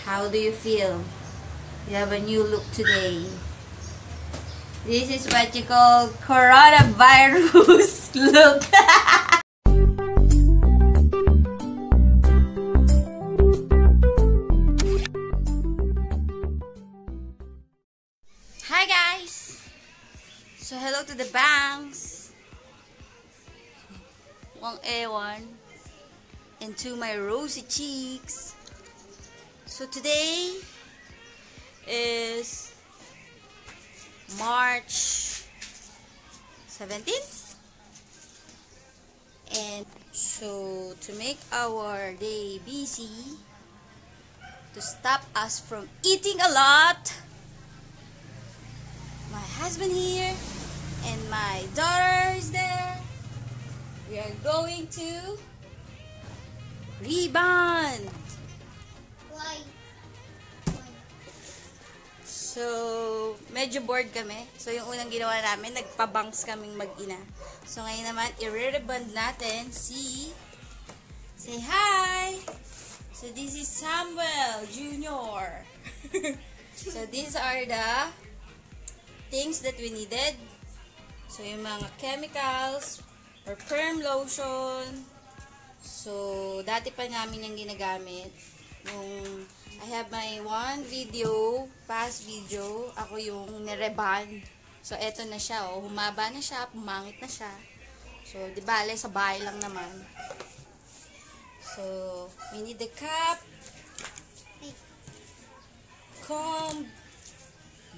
How do you feel? You have a new look today. This is what you call coronavirus look. Hi guys! So hello to the bangs. Wang ewan. And to my rosy cheeks. So today is March 17th. And so to make our day busy, to stop us from eating a lot, my husband here and my daughter is there. We are going to rebond. Why? So, medyo bored kami. So, yung unang ginawa namin, nagpabangs kaming mag-ina. So, ngayon naman, i-rebond natin si... Say hi! So, this is Samuel Jr. So, these are the things that we needed. So, yung mga chemicals or perm lotion. So, dati pa namin yung ginagamit. Yung, I have my one video, past video, ako yung nireband. So, eto na siya, oh. Humaba na siya, pumangit na siya. So, di bale, sa bahay lang naman. So, we need the cap, comb,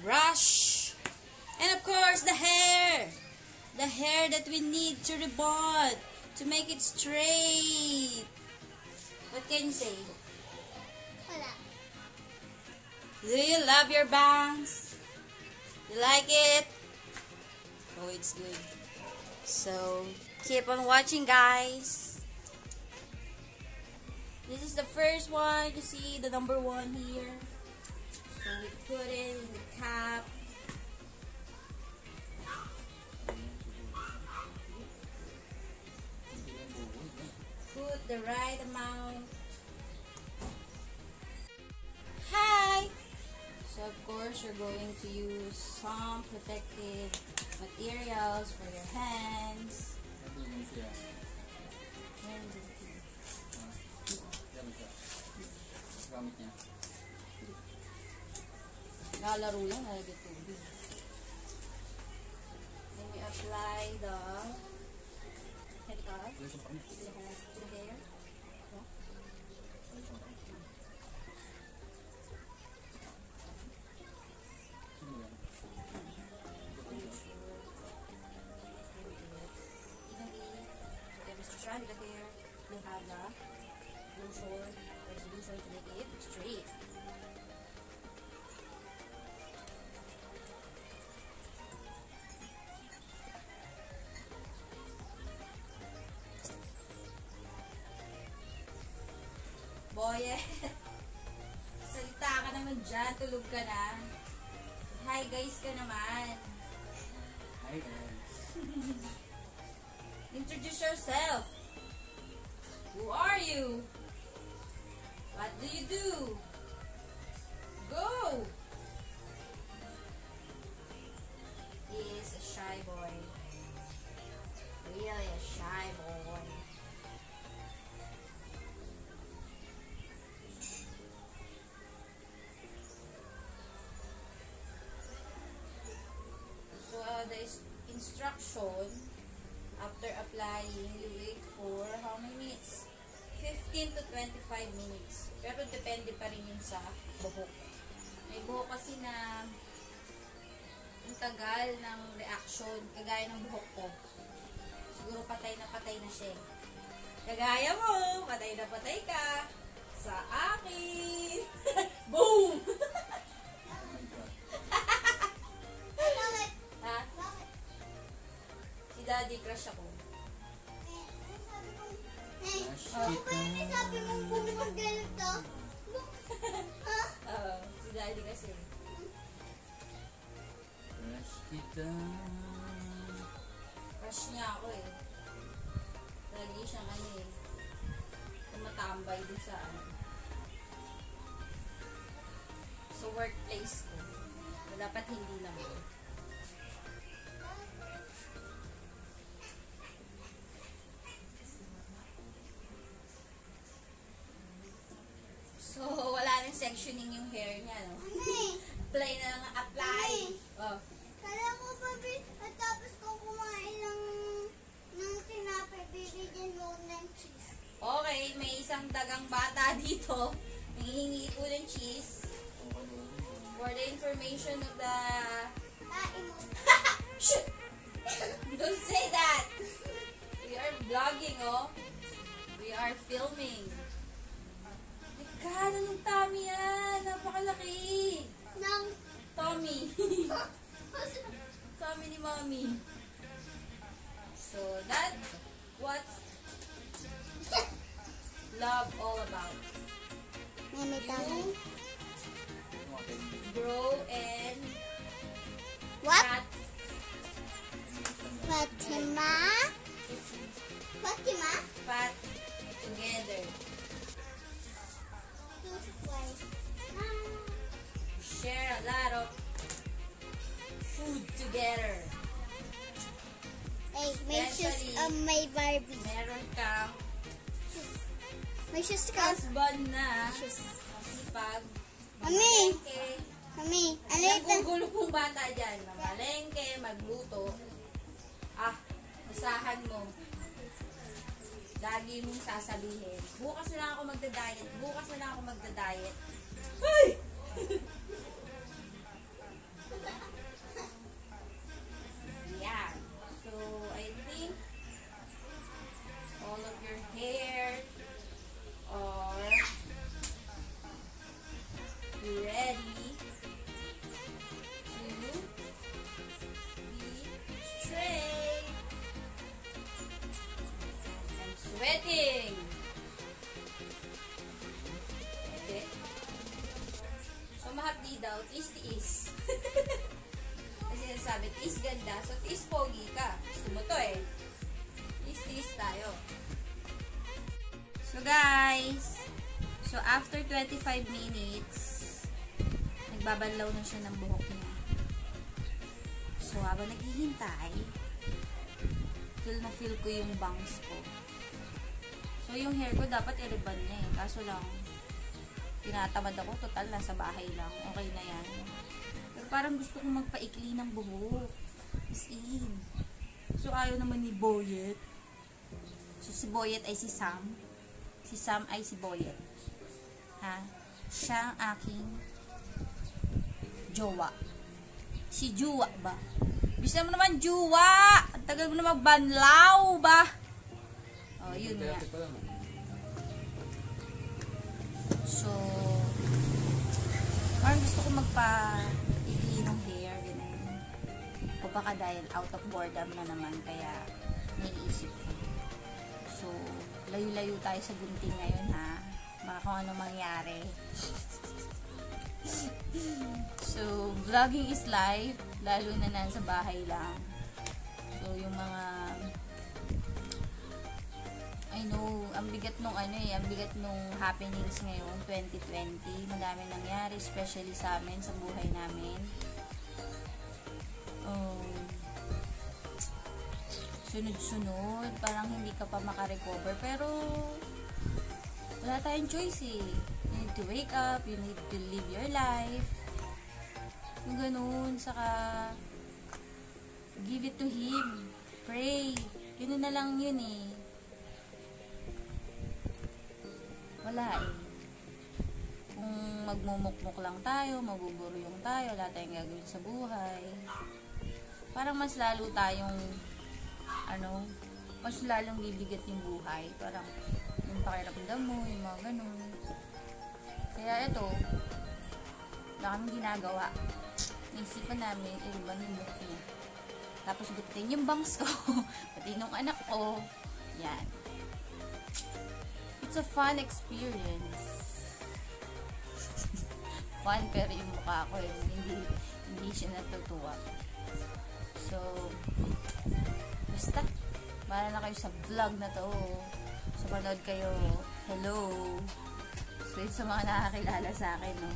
brush, and of course, the hair. The hair that we need to rebond, to make it straight. What can you say? Wala. Do you love your bangs? You like it? Oh, it's good. So, keep on watching, guys. This is the first one. You see the number 1 here. So, we put it in the cap. Put the right amount. Hi! So of course, you're going to use some protective materials for your hands. Nalaro lang, nalagay tubig. Then we apply the chemical to the hair. Strand the hair, you have the lotion or solution to make it straight. Boy, salita ka naman dyan, tulog ka na. Hi guys ka naman. Hi guys. Introduce yourself. Who are you? What do you do? Go! He is a shy boy. Really a shy boy. So, the instruction, after applying, you wait for how many minutes? 15 to 25 minutes. Pero depende pa rin yun sa buhok. May buhok kasi na ang tagal ng reaction, kagaya ng buhok ko. Siguro patay na siya. Kagaya mo, patay na patay ka. Sa akin. Boom! Bakit? Ha? Bakit? Si daddy crush ako. Sabi mong puno kang ganito. Ha? Si daddy kasi. Crush kita. Crush niya ako eh. Lagi siyang ano eh. Tumatambay dun sa ano. sa workplace ko. So, dapat hindi naman. So, wala nang sectioning yung hair niya, no? Apply na lang, apply. Oh. Kala ko ba, at tapos ko kumain ng tinapay, bibigyan mo ng cheese. Okay, may isang dagang bata dito. Nangihingi po ng cheese. For the information of the... Kain mo. Shit! Don't say that! We are vlogging, oh. We are filming. My God, anong tummy yan? Napakalaki. Nang... Tommy. Tommy ni Mommy. So, that's what's love all about. May tawag. Grow and What? cut. Fatima? Fatima? Fat together. Share a lot of food together. Hey, may shoes, Especially- may Barbie. Meron kang May shoes ka. husband na Shoes. masipag, Mami. mamalengke. Mami, ano Ang ito? gugulo pong bata dyan. Mamalengke, magluto. Ah, usahan mo. Lagi mong sasabihin. Bukas na lang ako magda-diet. Bukas na lang ako magda-diet. Ay! Yeah. So, I think all of your hair are ready to be straight. I'm sweating. Okay. So, mahapdi daw, tiis-tiis. Kasi sabi, tiis ganda. So, tiis pogi ka. Gusto mo to eh. Tiis-tiis tayo. So, guys. So, after 25 minutes, nagbabanlaw na siya ng buhok niya. So, habang naghihintay, feel na feel ko yung bangs ko. So, yung hair ko dapat i-rebond na eh. Kaso lang, tinatamad ako. Total, nasa bahay lang. Okay na yan. Pero parang gusto kong magpaikli ng buhok. As in. So, ayaw naman ni Boyet. So, si Boyet ay si Sam. Si Sam ay si Boyet. Ha? Siya ang aking jowa. Si Juwa ba? Bisa mo naman, Juwa! Ang tagal mo na magbanlaw ba? Oh, yun nga. So, parang gusto ko magpa-ikli ng hair, ganun. O baka dahil out of boredom na naman, kaya naiisip ko. So, layo-layo tayo sa gunting ngayon, ha? Baka kung ano mangyari. So, vlogging is life, lalo na nasa bahay lang. So, yung mga I know, ang bigat nung ang bigat nung happenings ngayon, 2020. Madami nangyari, especially sa amin, sa buhay namin. Sunod-sunod, parang hindi ka pa makarecover, pero wala tayong choice eh. You need to wake up, you need to live your life. Yung ganun, saka give it to Him. Pray. Yun na lang yun eh. Wala eh. Kung magmumukmuk lang tayo, mabuburyong tayo, wala tayong gagawin sa buhay. Parang mas lalo tayong mas lalong bibigat yung buhay. Parang yung pakiramdam mo, yung mga ganun. Kaya ito, wala kaming ginagawa. Naisipan namin, i-rebond yung buhok niya. Tapos gupitin yung bangs ko, pati nung anak ko. Yan. It's a fun experience. Fun, pero yung mukha ko, hindi siya natutuwa. So, basta, bahala na kayo sa vlog na to. So, manood kayo. Hello. So, sa mga nakakilala sa akin, no,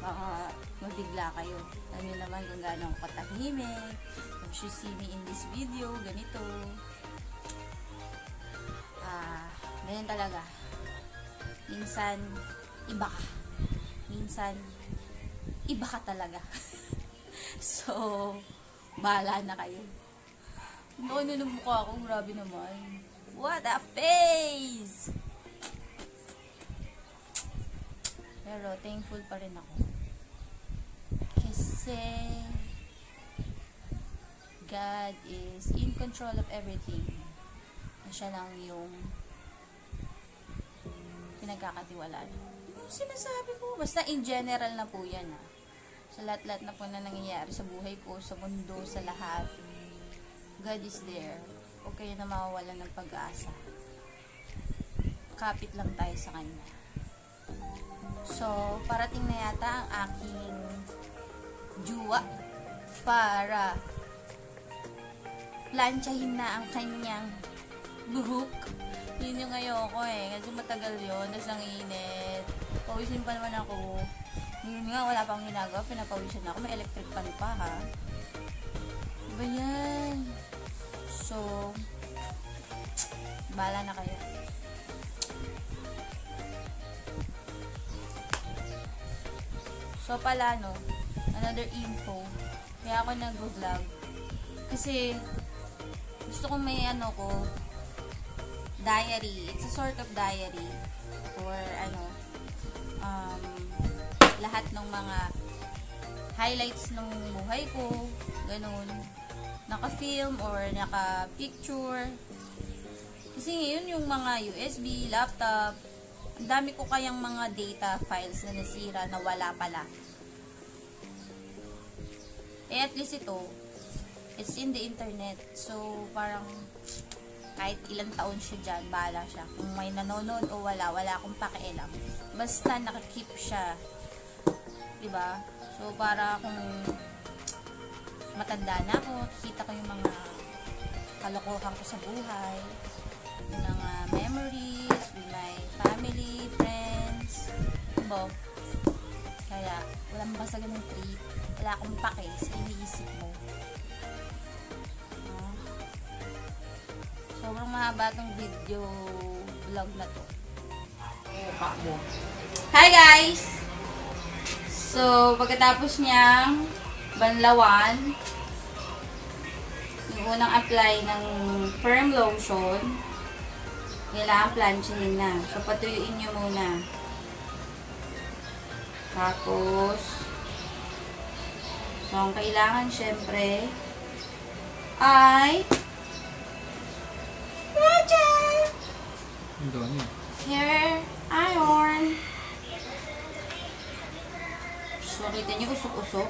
baka mabigla kayo. Alam niyo naman kung gaano ako katahimik. If you see me in this video, ganito. Ganyan talaga. Minsan, iba ka. Minsan, iba ka talaga. So, bahala na kayo. Ano na mukha ko, grabe naman. What a face! Pero, thankful pa rin ako. Kasi, God is in control of everything. Siya lang yung pinagkakatiwalaan. Yung sinasabi ko, basta in general na po yan. Sa lahat-lahat na po na nangyayari sa buhay ko, sa mundo, sa lahat. God is there. Huwag kayo na mawawalan ng pag-asa. Kapit lang tayo sa Kanya. So, parating na yata ang aking juwa para planchahin na ang kanyang buhok. Yun yung ayoko kasi matagal yun, tas ang init. Pawisin pa naman ako. Yun nga, wala pang ginagawa, pinapawisan ako. May electric fan pa ha. Diba yan? So, bahala na kayo. So pala another info. Kaya ako nag-vlog. Kasi, gusto kong may diary. It's a sort of diary. For lahat ng mga highlights ng buhay ko. Ganun. Naka-film or naka-picture. Kasi ngayon yung mga USB, laptop, ang dami ko kayang mga data files na nasira na wala pala. At least ito, it's in the internet. So, parang kahit ilang taon siya dyan, bahala siya. Kung may nanonood o wala akong pakialam. Basta nakakip siya. Diba? So, para kung matanda na ako, kita ko yung mga kalokohan ko sa buhay, yung mga memories with my family, friends, diba? Kaya, walang basta ganun trip. Wala akong pake sa iniisip mo. Sobrang mahaba tong video vlog na to. Hi guys! So, pagkatapos niyang banlawan, yung unang apply ng firm lotion, kailangan planchahin na. So, patuyuin nyo muna. Tapos, so, ang kailangan syempre ay hair iron. So, kita nyo usok-usok.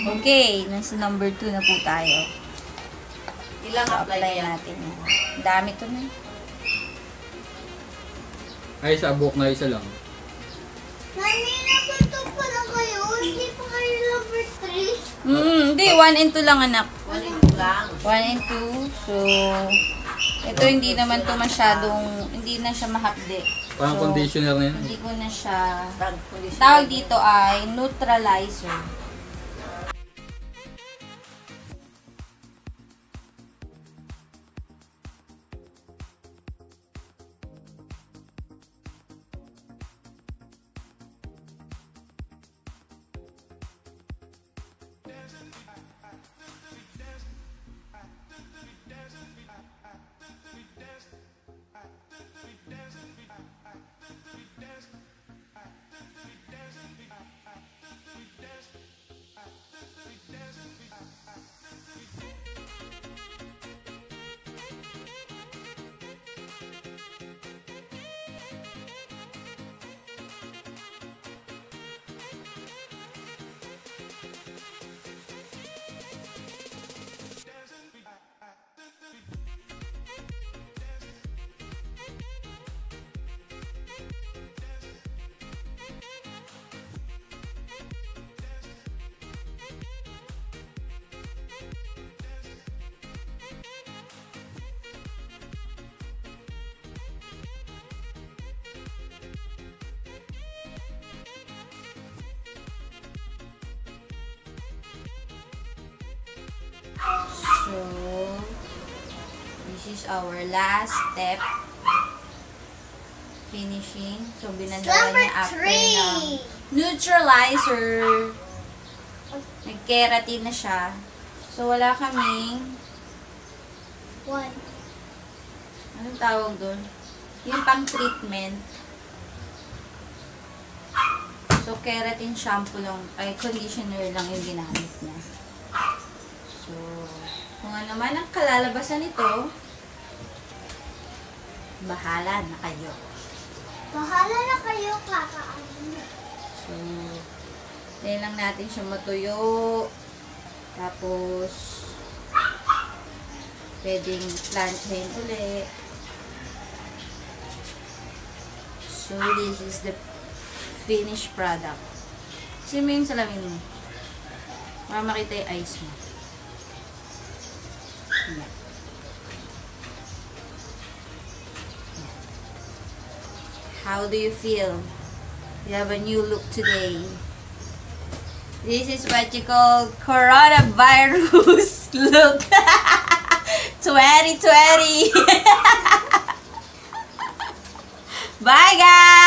Okay, nasa number 2 na po tayo. Ilang apply natin. Dami to na. Ay, sa buhok na isa lang. Mami, number 2 pa lang kayo. Hindi pa kayo number 3. Hindi, 1 and 2 lang anak. 1 and 2 lang. 1 and 2. So, ito hindi naman to masyadong, hindi na siya mahapde. Parang So, conditioner na yun. Hindi ko na siya, Conditioner. tawag dito ay neutralizer. So, this is our last step. Finishing. So, binandawan Number niya after 3. ng neutralizer. Nag-keratin na siya. So, wala kaming 1. anong tawag doon? Yung pang-treatment. So, keratin shampoo lang, ay conditioner lang yung ginamit niya. So, kung ano man ang kalalabasan nito, bahala na kayo. Bahala na kayo, kakaano. So, tayo lang natin siya matuyo. Tapos, pwedeng planchahin ulit. So, this is the finished product. Kasi mo yung salamin mo. Para makita yung eyes mo. Yan. How do you feel? You have a new look today. This is what you call coronavirus look. 2020. Bye guys!